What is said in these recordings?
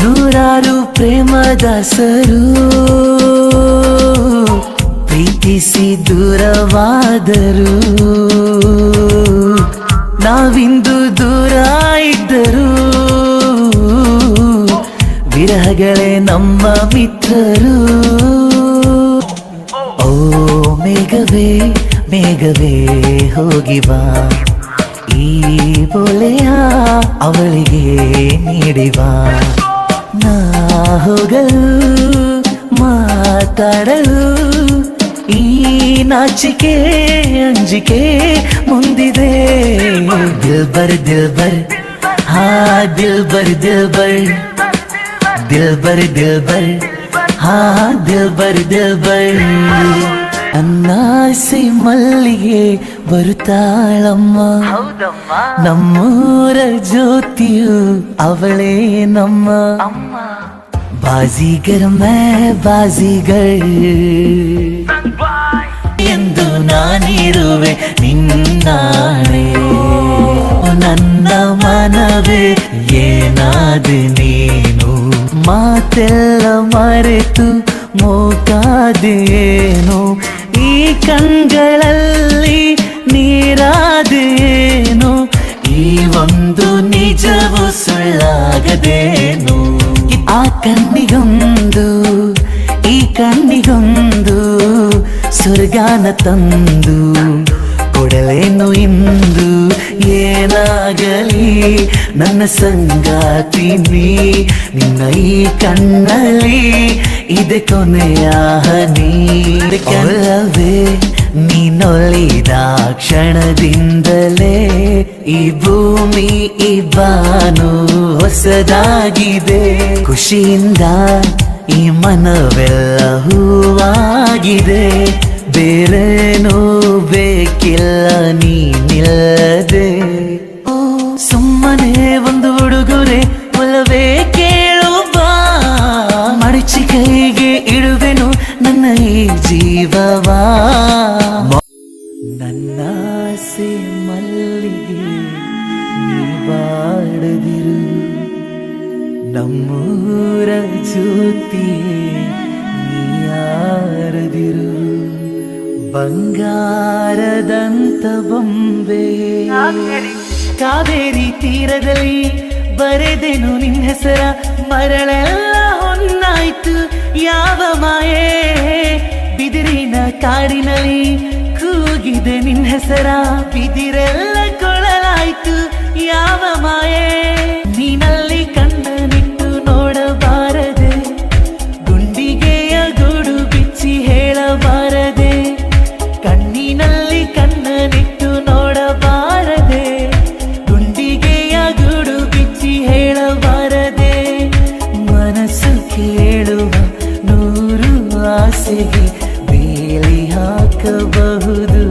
ನೂರಾರು ಪ್ರೇಮದಾಸರು ಪ್ರೀತಿಸಿ ದೂರವಾದರು, ನಾವಿಂದು ದೂರ ಇದ್ದರು, ವಿರಹಗಳೇ ನಮ್ಮ ಮಿತ್ರರು. ಓ ಮೇಘವೇ ಮೇಘವೇ ಹೋಗಿ ಬಾ, ಈ ಬೋಲೆಯ ಅವಳಿಗೆ ನೀಡಿವಾ. ನಾ ಹೋಗಲು ಮಾತಾಡಲು ಈ ನಾಚಿಕೆ ಅಂಜಿಕೆ ಮುಂದಿದೆ. ದಿಲ್ಬರ್ ದಿಲ್ಬರ್ ಹಾ ದಿಲ್ಬರ್ ದಿಲ್ಬರ್ ದಿಲ್ಬರ್ ದಿಲ್ಬರ್ ಹಾ ದಿಲ್ಬರ್ ದಿಲ್ಬರ್. ಅನ್ನಾಸೆ ಮಲ್ಲಿಗೆ ಬರುತ್ತಾಳಮ್ಮ, ನಮ್ಮೂರ ಜ್ಯೋತಿಯು ಅವಳೇ ನಮ್ಮ. ಬಾಜಿಗರ್ ಮೇ ಬಾಜಿಗರ್ ಎಂದು ನಾನಿರುವೆ ನಿನ್ನಾಣೆ. ನನ್ನ ಮನವೇ ಏನಾದೆ ನೀನು, ಮಾತೆಲ್ಲ ಮರೆತು ಮೂಕಾದೇನು, ಈ ಕಣ್ಗಳಲ್ಲಿ ನೀರಾದೇನು, ಈ ಒಂದು ನಿಜವು ಸುಳ್ಳಾಗದೇನು. ಆ ಕಣ್ಣಿಗೊಂದು ಈ ಕಣ್ಣಿಗೊಂದು ಸ್ವರ್ಗಾನ ತಂದು ಕೊಡಲೇನು ಇಂದು. ಏನಾಗಲಿ ನನ್ನ ಸಂಗಾತಿ ನೀ, ನಿನ್ನ ಈ ಕಣ್ಣಲ್ಲಿ ಇದೆ ಕೊನೆಯ ಹನಿ. ಒಲವೇ ನೀನೊಲಿದ ಕ್ಷಣದಿಂದಲೇ ಈ ಭೂಮಿ ಈ ಬಾನು ಹೊಸದಾಗಿದೆ. ಖುಷಿಯಿಂದ ಈ ಮನವೆಲ್ಲ ಹೂವಾಗಿದೆ, ಬೇರೇನೂ ಬೇಕಿಲ್ಲ ನೀನಿಲ್ಲದೆ. ಸುಮ್ಮನೆ ಒಂದು ಉಡುಗೊರೆ ಒಲವೇ ಕೇಳು ಬಾ, ಮಡಚಿ ಕೈಗೆ ಇಡುವೆನು ನನ್ನ ಈ ಜೀವವಾ. ನನ್ನಾಸೆ ಮಲ್ಲಿಗೆ ನೀ ಬಾಡದಿರು, ನಮ್ಮೂರ ಜ್ಯೋತಿಯೇ ನೀಯಾರದಿರು. ಬಂಗಾರದಂತ ಬೊಂಬೆ ಕಾವೇರಿ ತೀರದಲ್ಲಿ ಬರೆದೆನು ನಿನ್ನ ಹೆಸರ, ಮರಳೆಲ್ಲ ಹೊನ್ನಾಯ್ತು ಯಾವ ಮಾಯೆ. ಬಿದಿರಿನ ಕಾಡಿನಲ್ಲಿ ಕೂಗಿದೆ ನಿನ್ನ ಹೆಸರ, ಬಿದಿರೆಲ್ಲ ಕೊಳಲಾಯ್ತು ಯಾವ ಮಾಯೆ. ನೀನಲ್ಲಿ ಕಣ್ಣನಿಟ್ಟು ನೋಡಬಾರದೆ, ಗುಂಡಿಗೆಯ ಗೂಡು ಬಿಚ್ಚಿ ಹೇಳಬಾರದೆ. ಕಣ್ಣಿನಲ್ಲಿ ಕಣ್ಣನಿಟ್ಟು ನೋಡಬಾರದೆ, ಗುಂಡಿಗೆಯ ಗೂಡು ಬಿಚ್ಚಿ ಹೇಳಬಾರದೆ. ಮನಸ್ಸು ಕೇಳುವ ನೂರು ಆಸೆಗೆ ಬೇಲಿ ಹಾಕಬಹುದು,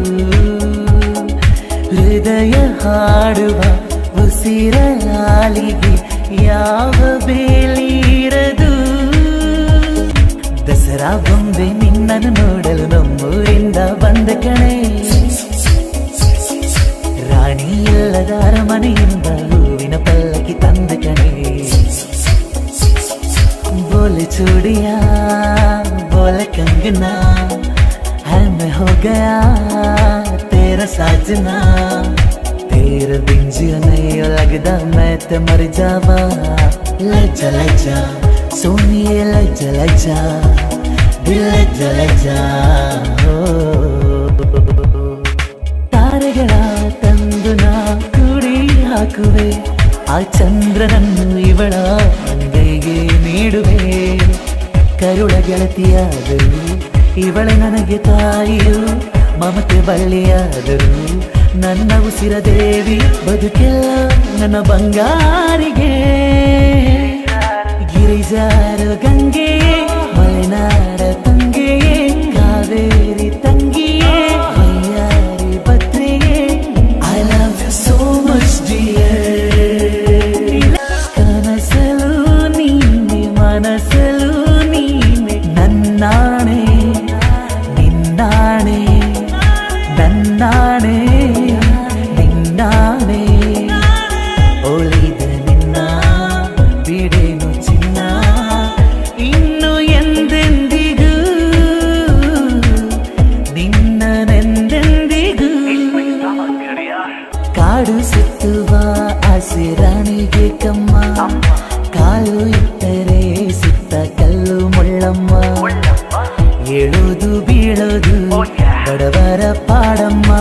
ಹೃದಯ ಹಾಡುವ ಉಸಿರ ನಾಲಿಗೆ ಯಾವ ಬೇಲಿ ಇರದು. ದಸರಾ ಬೊಂಬೆ ನಿನ್ನನ್ನು ನೋಡಲು ನಮ್ಮೂರಿಂದ ಬಂದ ಕಣೆ, ರಾಣಿ ಇಲ್ಲದ ಅರಮನೆಯಿಂದ ಹೂವಿನ ಪಲ್ಲಕ್ಕಿ ತಂದ ಕಣೆ. ಬೋಲೆ ಚೂಡಿಯಾ ಬೋಲೆ ಕಂಗನಾ, हर में हो गया तेरा साजना, तेरा बिन जियो नहीं लगदा मैं ते मर जावा. लज्जा लज्जा सोनिए लज्जा लज्जा दिल लज्जा लज्जा. ತಾರೆಗಳ ತಂದು ನಾ ಕೂಡಿ ಹಾಕುವೆ, ಆ ಚಂದ್ರನನ್ನು ಇವಳ ಅಂಗೈಗೆ ನೀಡುವೆ. ಕರುಳ ಗೆಳತಿಯಾದರು ಇವಳೆ ನನಗೆ ತಾಯಿಯು, ಮಮತೆ ಬಳ್ಳಿಯಾದರು ನನ್ನ ಉಸಿರ ದೇವಿ. ಬದುಕೆಲ್ಲ ನನ್ನ ಬಂಗಾರಿಗೆ, ಗಿರಿಜಾರ ಗಂಗೆಯೇ ಮಲೆನಾಡ ತಂಗೆಯೇ, ಕಾವೇರಿ ತಂಗಿಯೇ ವೈಯಾರಿ ಭದ್ರೆಯೇ. I love you so much dear. ಕನಸಲು ನೀನೆ ಮನಸಲು ನೀನೆ, ನನ್ನಾಣೆ ನಿನ್ನಾಣೆ ನನ್ನಾಣೆ ನಿನ್ನಾಣೆ. ಒಲಿದ ನಿನ್ನ ಬಿಡೇನು ಚಿನ್ನ, ಕಾಲು ಇಟ್ಟರೆ ಸುತ್ತ ಕಲ್ಲು ಮುಳ್ಳಮ್ಮ ಏಳೋದು ಬೀಳೋದು ಬಡವರ ಪಾಡಮ್ಮ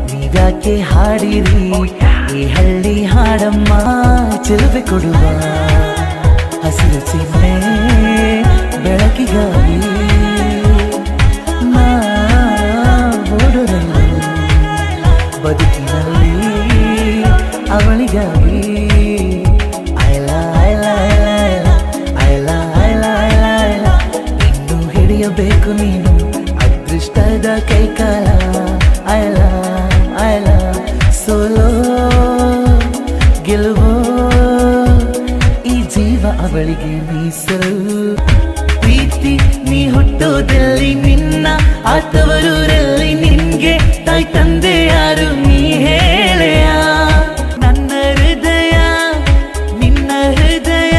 ನೀವ್ಯಾಕೆ ಹಾಡಿರಿ ಈ ಹಳ್ಳಿ ಹಾಡಮ್ಮ ಚೆಲುವೆ ಕೊಡುವ ಹಸಿರು ಚಿಹ್ನೆ ಬೆಳಕಿಗಾಗಿ ನಾ ಓಡುರಲ್ಲ ಬದುಕಿನಲ್ಲಿ ಅವಳಿಗಾಗಿ ಇನ್ನು ಹಿಡಿಯಬೇಕು ನೀನು ಅದೃಷ್ಟದ ಕೈಕಾಲ ಐಲ ಸೋಲೋ ಗೆಲುವೋ ಈ ಜೀವ ಅವಳಿಗೆ ಮೀಸಲು ಪ್ರೀತಿ ನೀ ಹುಟ್ಟೋದಲ್ಲಿ ನಿನ್ನ ಆತವರೂರಲ್ಲಿ ನಿನ್ಗೆ ತಾಯಿ ತಂದೆ ಯಾರು ನೀ ಹೇಳೆಯ ನನ್ನ ಹೃದಯ ನಿನ್ನ ಹೃದಯ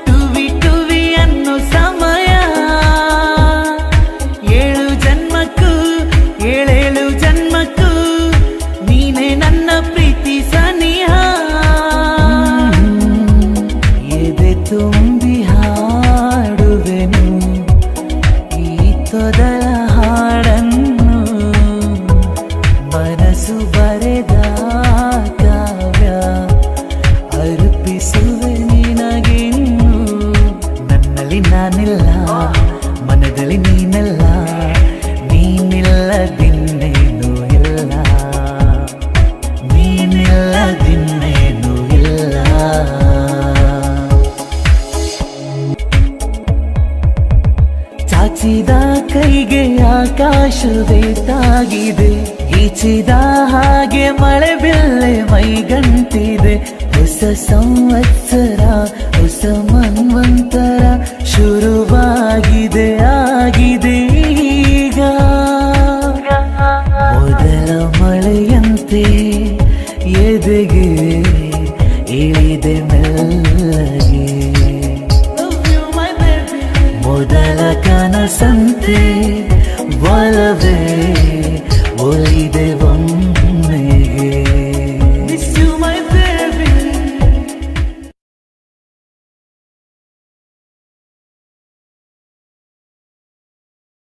ಟುವಿ ಟುವಿ ಅನ್ನೋ ಸಮಯ ಏಳೇಳು ಜನ್ಮಕ್ಕೂ ನೀನೇ ನನ್ನ ಪ್ರೀತಿ ಸನಿಹ ಎದೆ ತುಂಬಿ ಹಾಡುವೆನು ಈ ತೊದಲ ಹಾಡನ್ನು ಮನಸ್ಸು ಬರೆದ ಕಾವ್ಯ ಅರ್ಪಿಸುವೆ ನಿನಗಿನ್ನು ನನ್ನಲ್ಲಿ ನಾನಿಲ್ಲ ಮನದಲ್ಲಿ ನೀನೆಲ್ಲ ನೀನಿಲ್ಲದಿನ್ನೇನು ಇಲ್ಲ ನೀನಿಲ್ಲದಿನ್ನೇನು ಇಲ್ಲ ಚಾಚಿದ ಕೈಗೆ ಆಕಾಶವೇ ತಾಗಿದೆ ಈಚಿದ ಹಾಗೆ ಮಳೆ ಬಿಲ್ಲೆ ಮೈಗಂಟಿದೆ ಹೊಸ ಸಂವತ್ಸರ ಹೊಸ ಮನ್ವಂತರ ಶುರುವಾಗಿದೆ